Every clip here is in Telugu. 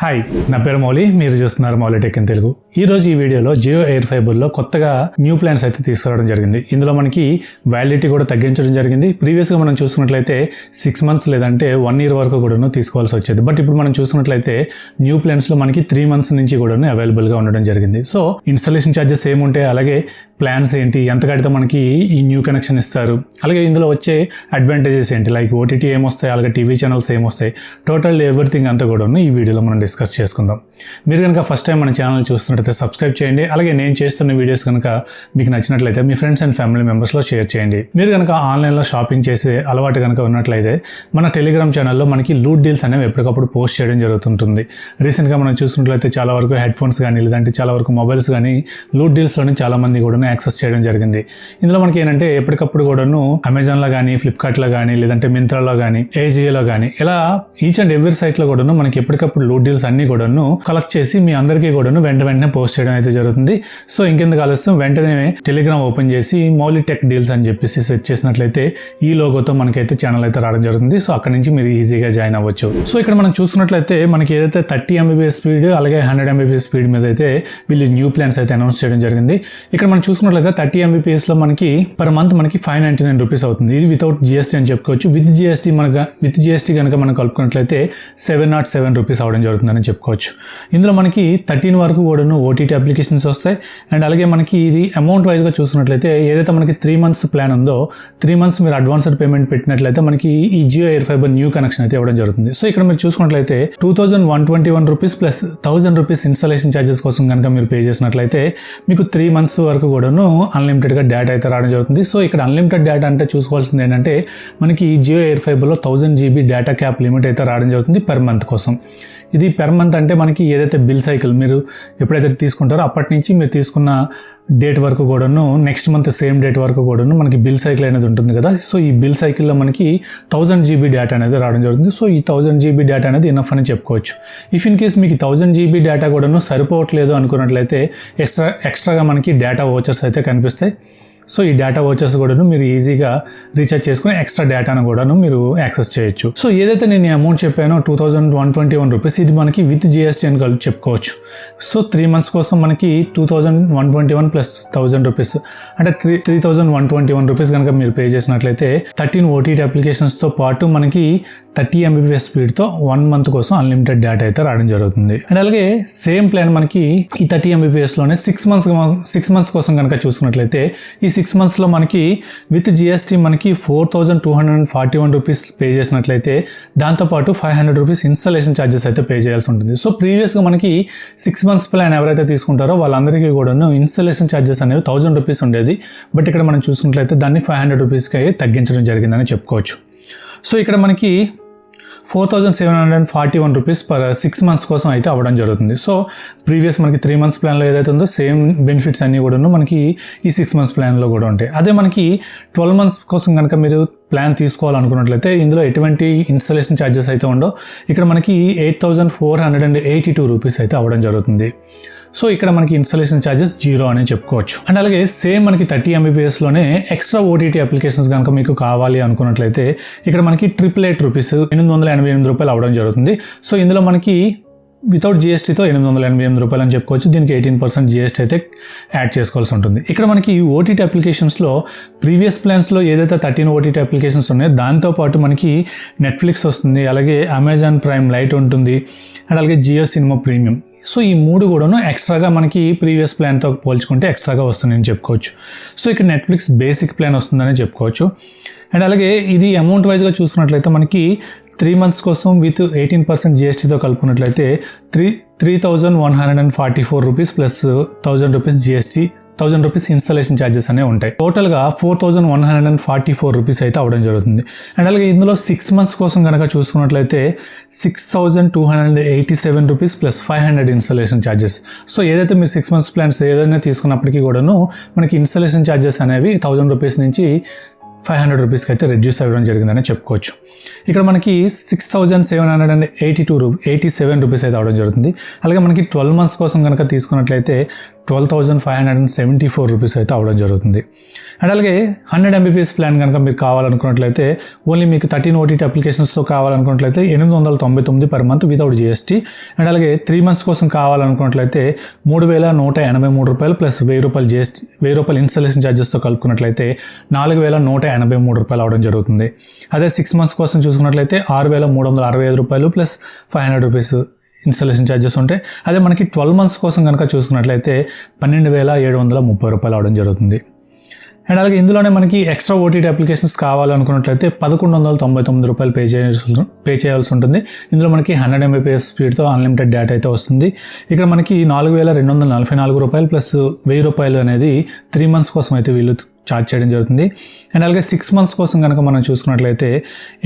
హాయ్, నా పేరు మౌలి. మీరు చూస్తున్నారు మౌలి టెక్ ఇన్ తెలుగు. ఈ రోజు ఈ వీడియోలో జియో ఎయిర్ ఫైబర్లో కొత్తగా న్యూ ప్లాన్స్ అయితే తీసుకురావడం జరిగింది. ఇందులో మనకి వ్యాలిడిటీ కూడా తగ్గించడం జరిగింది. ప్రీవియస్గా మనం చూసుకున్నట్లయితే 6 months లేదంటే 1 year వరకు కూడా తీసుకోవాల్సి వచ్చేది. బట్ ఇప్పుడు మనం చూసుకున్నట్లయితే న్యూ ప్లాన్స్లో మనకి 3 months నుంచి కూడా అవైలబుల్గా ఉండడం జరిగింది. సో ఇన్స్టాలేషన్ ఛార్జెస్ ఏముంటాయి, అలాగే ప్లాన్స్ ఏంటి, ఎంత కడితే మనకి ఈ న్యూ కనెక్షన్ ఇస్తారు, అలాగే ఇందులో వచ్చే అడ్వాంటేజెస్ ఏంటి, లైక్ ఓటీటీ ఏమొస్తాయి, అలాగే టీవీ ఛానల్స్ ఏమొస్తాయి, టోటల్ ఎవ్రీథింగ్ అంతా కూడా ఈ వీడియోలో మనం డిస్కస్ చేసుకుందాం. మీరు కనుక ఫస్ట్ టైం మన ఛానల్ చూస్తున్నట్లయితే సబ్స్క్రైబ్ చేయండి. అలాగే నేను చేస్తున్న వీడియోస్ కనుక మీకు నచ్చినట్లయితే మీ ఫ్రెండ్స్ అండ్ ఫ్యామిలీ మెంబర్స్లో షేర్ చేయండి. మీరు కనుక ఆన్లైన్లో షాపింగ్ చేసే అలవాటు కనుక ఉన్నట్లయితే మన టెలిగ్రామ్ ఛానల్లో మనకి లూట్ డీల్స్ అనేవి ఎప్పటికప్పుడు పోస్ట్ చేయడం జరుగుతుంటుంది. రీసెంట్గా మనం చూసుకున్నట్లయితే చాలా వరకు హెడ్ ఫోన్స్ కానీ లేదంటే చాలా వరకు మొబైల్స్ కానీ లూట్ డీల్స్లోనే చాలా మంది కూడా యాక్సెస్ చేయడం జరిగింది. ఇందులో మనకి ఏంటంటే ఎప్పటికప్పుడు కూడాను అమెజాన్లో కానీ, ఫ్లిప్కార్ట్లో కానీ, లేదంటే మింత్రాలో కానీ, ఏజియోలో కానీ, ఇలా ఈచ్ అండ్ ఎవ్రీ సైట్లో కూడాను మనకి ఎప్పటికప్పుడు లూట్ డీల్స్ అన్ని కూడాను కలెక్ట్ చేసి మీ అందరికీ కూడాను వెంటనే పోస్ట్ చేయడం అయితే జరుగుతుంది. సో ఇంకెందుకు ఆలస్యం, వెంటనే టెలిగ్రామ్ ఓపెన్ చేసి మౌలి టెక్ డీల్స్ అని చెప్పేసి సెర్చ్ చేసినట్లయితే ఈ లోగోతో మనకైతే ఛానల్ అయితే రావడం జరుగుతుంది. సో అక్కడ నుంచి మీరు ఈజీగా జాయిన్ అవ్వచ్చు. సో ఇక్కడ మనం చూసుకున్నట్లయితే మనకి ఏదైతే 30 Mbps స్పీడ్ అలాగే 100 Mbps స్పీడ్ మీద అయితే వీళ్ళు న్యూ ప్లాన్స్ అయితే అనౌన్స్ చేయడం జరిగింది. ఇక్కడ మనం చూసుకున్నట్లయితే 30 Mbps లో మనకి పర్ మంత్ మనకి 599 రూపీస్ అవుతుంది. ఇది వితౌట్ జిఎస్టీ అని చెప్పుకోవచ్చు. విత్ జిఎస్టీ కనుక మనం కలుపుకున్నట్లయితే 707 రూపీస్ అవడం జరుగుతుందని చెప్పుకోవచ్చు. ఇందులో మనకి 13 వరకు కూడాను ఓటీటీ అప్లికేషన్స్ వస్తాయి. అండ్ అలాగే మనకి ఇది అమౌంట్ వైజ్గా చూసుకున్నట్లయితే ఏదైతే మనకి 3 months ప్లాన్ ఉందో 3 months మీరు అడ్వాన్స్డ్ పేమెంట్ పెట్టినట్లయితే మనకి ఈ Jio air fiber new connection అయితే ఇవ్వడం జరుగుతుంది. సో ఇక్కడ మీరు చూసుకున్నట్లయితే 2121 rupees plus 1000 rupees installation charges కోసం కనుక మీరు పే చేసినట్లయితే మీకు 3 months వరకు కూడాను అన్లిమిటెడ్గా డేటా అయితే రావడం జరుగుతుంది. సో ఇక్కడ అన్లిమిటెడ్ డేటా అంటే చూసుకోవాల్సింది ఏంటంటే మనకి జియో ఎయిర్ ఫైబర్లో 1000 GB డేటా క్యాప్ లిమిట్ అయితే రావడం జరుగుతుంది పెర్ మంత్ కోసం. ఇది పెర్ మంత్ అంటే మనకి ఏదైతే బిల్ సైకిల్ మీరు ఎప్పుడైతే తీసుకుంటారో అప్పటి నుంచి మీరు తీసుకున్న డేట్ వరకు కూడాను నెక్స్ట్ మంత్ సేమ్ డేట్ వరకు కూడాను మనకి బిల్ సైకిల్ అనేది ఉంటుంది కదా. సో ఈ బిల్ సైకిల్లో మనకి 1000 GB డేటా అనేది రావడం జరుగుతుంది. సో ఈ 1000 GB డేటా అనేది ఇనఫ్ అని చెప్పుకోవచ్చు. ఇఫ్ ఇన్ కేస్ మీకు 1000 GB డేటా కూడాను సరిపోవట్లేదు అనుకున్నట్లయితే ఎక్స్ట్రాగా మనకి డేటా వోచర్స్ అయితే కనిపిస్తాయి. సో ఈ డేటా వోచర్స్ కూడాను మీరు ఈజీగా రీఛార్జ్ చేసుకుని ఎక్స్ట్రా డేటాను కూడాను మీరు యాక్సెస్ చేయొచ్చు. సో ఏదైతే నేను అమౌంట్ చెప్పానో 2121 రూపీస్ ఇది మనకి విత్ జిఎస్టీ అని కలిపి చెప్పుకోవచ్చు. సో 3 months కోసం మనకి 2121 ప్లస్ 1000 రూపీస్ అంటే 3121 రూపీస్ కనుక మీరు పే చేసినట్లయితే 13 ఓటీటీ అప్లికేషన్స్తో పాటు మనకి 30 Mbps స్పీడ్తో 1 month కోసం అన్లిమిటెడ్ డేటా అయితే రావడం జరుగుతుంది. అండ్ అలాగే సేమ్ ప్లాన్ మనకి ఈ 30 Mbpsలోనే 6 months కోసం కనుక చూసుకున్నట్లయితే ఈ 6 monthsలో మనకి విత్ జిఎస్టీ మనకి 4241 రూపీస్ పే చేసినట్లయితే దాంతోపాటు 500 రూపీస్ ఇన్స్టాలేషన్ ఛార్జెస్ అయితే పే చేయాల్సి ఉంటుంది. సో ప్రీవియస్గా మనకి 6 months ప్లాన్ ఎవరైతే తీసుకుంటారో వాళ్ళందరికీ కూడా ఇన్స్టాలేషన్ ఛార్జెస్ అనేవి 1000 రూపీస్ ఉండేది. బట్ ఇక్కడ మనం చూసుకున్నట్లయితే దాన్ని 500 రూపీస్కి తగ్గించడం జరిగిందని చెప్పుకోవచ్చు. సో ఇక్కడ మనకి 4741 రూపీస్ పర్ 6 months కోసం అయితే అవ్వడం జరుగుతుంది. సో ప్రీవియస్ మనకి 3 months ప్లాన్లో ఏదైతే ఉందో సేమ్ బెనిఫిట్స్ అన్నీ కూడా మనకి ఈ 6 months ప్లాన్లో కూడా ఉంటాయి. అదే మనకి 12 months కోసం కనుక మీరు ప్లాన్ తీసుకోవాలనుకున్నట్లయితే ఇందులో ఎటువంటి ఇన్స్టాలేషన్ ఛార్జెస్ అయితే ఉండో ఇక్కడ మనకి 8482 రూపీస్ అయితే అవ్వడం జరుగుతుంది. సో ఇక్కడ మనకి ఇన్స్టాలేషన్ ఛార్జెస్ 0 అని చెప్పుకోవచ్చు. అండ్ అలాగే సేమ్ మనకి 30 Mbpsలోనే ఎక్స్ట్రా ఓటీటీ అప్లికేషన్స్ కనుక మీకు కావాలి అనుకున్నట్లయితే ఇక్కడ మనకి 888 రూపీస్ 888 రూపాయలు అవ్వడం జరుగుతుంది. సో ఇందులో మనకి వితౌట్ జిఎస్టీతో 888 రూపాయలు అని చెప్పుకోవచ్చు. దీనికి 18% జిఎస్టీ అయితే యాడ్ చేసుకోవాల్సి ఉంటుంది. ఇక్కడ మనకి ఓటీటీ అప్లికేషన్స్లో ప్రీవియస్ ప్లాన్స్లో ఏదైతే 13 ఓటీటీ అప్లికేషన్స్ ఉన్నాయో దాంతోపాటు మనకి నెట్ఫ్లిక్స్ వస్తుంది, అలాగే అమెజాన్ ప్రైమ్ లైట్ ఉంటుంది, అండ్ అలాగే జియో సినిమా ప్రీమియం. సో ఈ 3 కూడాను ఎక్స్ట్రాగా మనకి ప్రీవియస్ ప్లాన్తో పోల్చుకుంటే ఎక్స్ట్రాగా వస్తుందని చెప్పుకోవచ్చు. సో ఇక్కడ నెట్ఫ్లిక్స్ బేసిక్ ప్లాన్ వస్తుందని చెప్పుకోవచ్చు. అండ్ అలాగే ఇది అమౌంట్ వైజ్గా చూసుకున్నట్లయితే మనకి 3 months కోసం with 18% జిఎస్టీతో కలుపుకున్నట్లయితే 3144 rupees plus 1000 rupees GST 1000 rupees installation charges అనేవి ఉంటాయి. టోటల్గా 4144 రూపీస్ అయితే అవ్వడం జరుగుతుంది. అండ్ అలాగే ఇందులో 6 months కోసం కనుక చూసుకున్నట్లయితే 6287 rupees plus 500 installation charges. So ఏదైతే మీరు 6 months ప్లాన్స్ ఏదైనా తీసుకున్నప్పటికీ కూడాను మనకి ఇన్స్టాలేషన్ ఛార్జెస్ అనేవి 1000 రూపీస్ నుంచి 500 రూపీస్కి అయితే రెడ్యూస్ అవ్వడం జరిగిందని చెప్పుకోవచ్చు. ఇక్కడ మనకి 6787 రూపీస్ అయితే అవడం జరుగుతుంది. అలాగే మనకి 12 months కోసం కనుక తీసుకున్నట్లయితే 12,574 రూపీస్ అయితే అవడం జరుగుతుంది. అండ్ అలాగే 100 MBPS ప్లాన్ కనుక మీరు కావాలనుకున్నట్లయితే ఓన్లీ మీకు 13 OTT అప్లికేషన్స్తో కావాలనుకున్నట్లయితే 899 per month without GST. And అలాగే 3 months కోసం కావాలనుకున్నట్లయితే 3,183 రూపాయలు ప్లస్ 1,000 రూపాయలు GST, 1,000 రూపాయలు ఇన్స్టాలేషన్ ఛార్జెస్తో కలుపుకున్నట్లయితే 4,183 రూపాయలు అవడం జరుగుతుంది. అదే 6 months కోసం చూసుకున్నట్లయితే 6,365 రూపాయలు ప్లస్ 500 రూపీస్ ఇన్స్టాలేషన్ ఛార్జెస్ ఉంటాయి. అదే మనకి 12 months కోసం కనుక చూసుకున్నట్లయితే 12,730 రూపాయలు అవడం జరుగుతుంది. అండ్ అలాగే ఇందులోనే మనకి ఎక్స్ట్రా OTT అప్లికేషన్స్ కావాలనుకున్నట్లయితే 1,199 రూపాయలు పే చేయాల్సి ఉంటుంది. ఇందులో మనకి 100 MBPS స్పీడ్తో అన్లిమిటెడ్ డేటా అయితే వస్తుంది. ఇక్కడ మనకి 4,244 రూపాయలు ప్లస్ 1,000 రూపాయలు అనేది 3 months కోసం అయితే వీళ్ళు ఛార్జ్ చేయడం జరుగుతుంది. అండ్ అలాగే 6 months కోసం కనుక మనం చూసుకున్నట్లయితే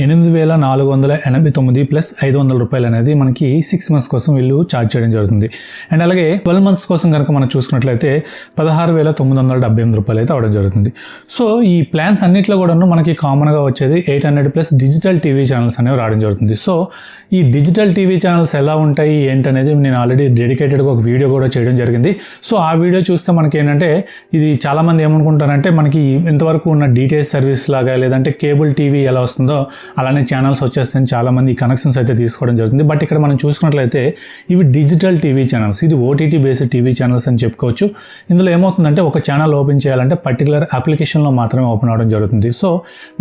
8,489 ప్లస్ 500 రూపాయలు అనేది మనకి 6 months కోసం వీళ్ళు ఛార్జ్ చేయడం జరుగుతుంది. అండ్ అలాగే 12 months కోసం కనుక మనం చూసుకున్నట్లయితే 16,978 రూపాయలు అయితే అవడం జరుగుతుంది. సో ఈ ప్లాన్స్ అన్నింటిలో కూడా మనకి కామన్గా వచ్చేది 800 ప్లస్ డిజిటల్ టీవీ ఛానల్స్ అనేవి రావడం జరుగుతుంది. సో ఈ డిజిటల్ టీవీ ఛానల్స్ ఎలా ఉంటాయి ఏంటనేది నేను ఆల్రెడీ డెడికేటెడ్గా ఒక వీడియో కూడా చేయడం జరిగింది. సో ఆ వీడియో చూస్తే మనకి ఏంటంటే ఇది చాలామంది ఏమనుకుంటారంటే మనకి ఇంతవరకు ఉన్న DTH సర్వీస్ లాగా లేదంటే కేబుల్ టీవీ ఎలా వస్తుందో అలానే ఛానల్స్ వచ్చేస్తాయని చాలామంది కనెక్షన్స్ అయితే తీసుకోవడం జరుగుతుంది. బట్ ఇక్కడ మనం చూసుకున్నట్లయితే ఇవి డిజిటల్ టీవీ ఛానల్స్, ఇది OTT బేస్డ్ టీవీ ఛానల్స్ అని చెప్పుకోవచ్చు. ఇందులో ఏమవుతుందంటే ఒక ఛానల్ ఓపెన్ చేయాలంటే పర్టికులర్ అప్లికేషన్లో మాత్రమే ఓపెన్ అవ్వడం జరుగుతుంది. సో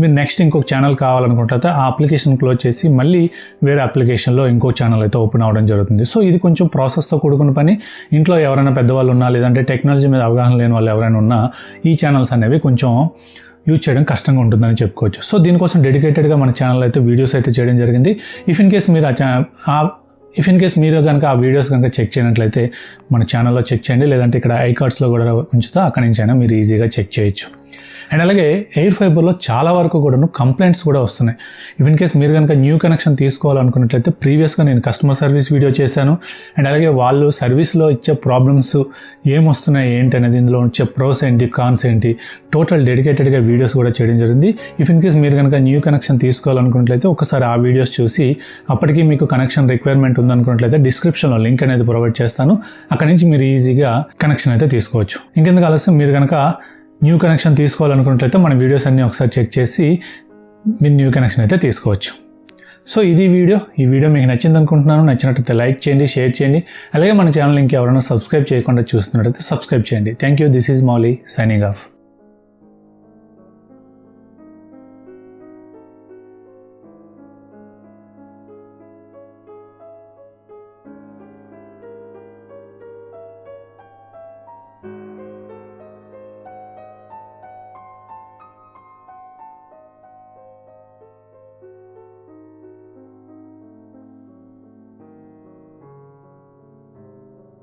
మీరు నెక్స్ట్ ఇంకొక ఛానల్ కావాలనుకుంటే ఆ అప్లికేషన్ క్లోజ్ చేసి మళ్ళీ వేరే అప్లికేషన్లో ఇంకో ఛానల్ అయితే ఓపెన్ అవ్వడం జరుగుతుంది. సో ఇది కొంచెం ప్రాసెస్తో కూడుకున్న పని. ఇంట్లో ఎవరైనా పెద్దవాళ్ళు ఉన్నా లేదంటే టెక్నాలజీ మీద అవగాహన లేని వాళ్ళు ఎవరైనా ఉన్నా ఈ ఛానల్స్ అనేవి కొంచెం యూజ్ చేయడం కష్టంగా ఉంటుందని చెప్పుకోవచ్చు. సో దీనికోసం డెడికేటెడ్గా మన ఛానల్ అయితే వీడియోస్ అయితే చేయడం జరిగింది. ఇఫ్ ఇన్ కేస్ మీరు కనుక ఆ వీడియోస్ కనుక చెక్ చేయనట్లయితే మన ఛానల్లో చెక్ చేయండి, లేదంటే ఇక్కడ ఐకార్డ్స్లో కూడా ఉంచుతా అక్కడి నుంచి అయినా మీరు ఈజీగా చెక్ చేయొచ్చు. అండ్ అలాగే ఎయిర్ ఫైబర్లో చాలా వరకు కూడాను కంప్లైంట్స్ కూడా వస్తున్నాయి. ఇఫ్ ఇన్ కేస్ మీరు కనుక న్యూ కనెక్షన్ తీసుకోవాలనుకున్నట్లయితే ప్రీవియస్గా నేను కస్టమర్ సర్వీస్ వీడియో చేశాను. అండ్ అలాగే వాళ్ళు సర్వీస్లో ఇచ్చే ప్రాబ్లమ్స్ ఏమొస్తున్నాయి ఏంటి అనేది, ఇందులో వచ్చే ప్రోస్ ఏంటి కాన్స్ ఏంటి టోటల్ డెడికేటెడ్గా వీడియోస్ కూడా చేయడం జరిగింది. ఇఫ్ ఇన్ కేస్ మీరు కనుక న్యూ కనెక్షన్ తీసుకోవాలనుకున్నట్లయితే ఒకసారి ఆ వీడియోస్ చూసి అప్పటికి మీకు కనెక్షన్ రిక్వైర్మెంట్ ఉందనుకున్నట్లయితే డిస్క్రిప్షన్లో లింక్ అనేది ప్రొవైడ్ చేస్తాను. అక్కడి నుంచి మీరు ఈజీగా కనెక్షన్ అయితే తీసుకోవచ్చు. ఇంకెందుకు ఆలస్యం, మీరు కనుక న్యూ కనెక్షన్ తీసుకోవాలనుకున్నట్లయితే మన వీడియోస్ అన్నీ ఒకసారి చెక్ చేసి మీరు న్యూ కనెక్షన్ అయితే తీసుకోవచ్చు. సో ఇది ఈ వీడియో మీకు నచ్చింది అనుకుంటున్నాను. నచ్చినట్లయితే లైక్ చేయండి, షేర్ చేయండి. అలాగే మన ఛానల్ ఇంకెవరైనా సబ్స్క్రైబ్ చేయకుండా చూస్తున్నట్లయితే సబ్స్క్రైబ్ చేయండి. Thank you. This is Mouli signing off.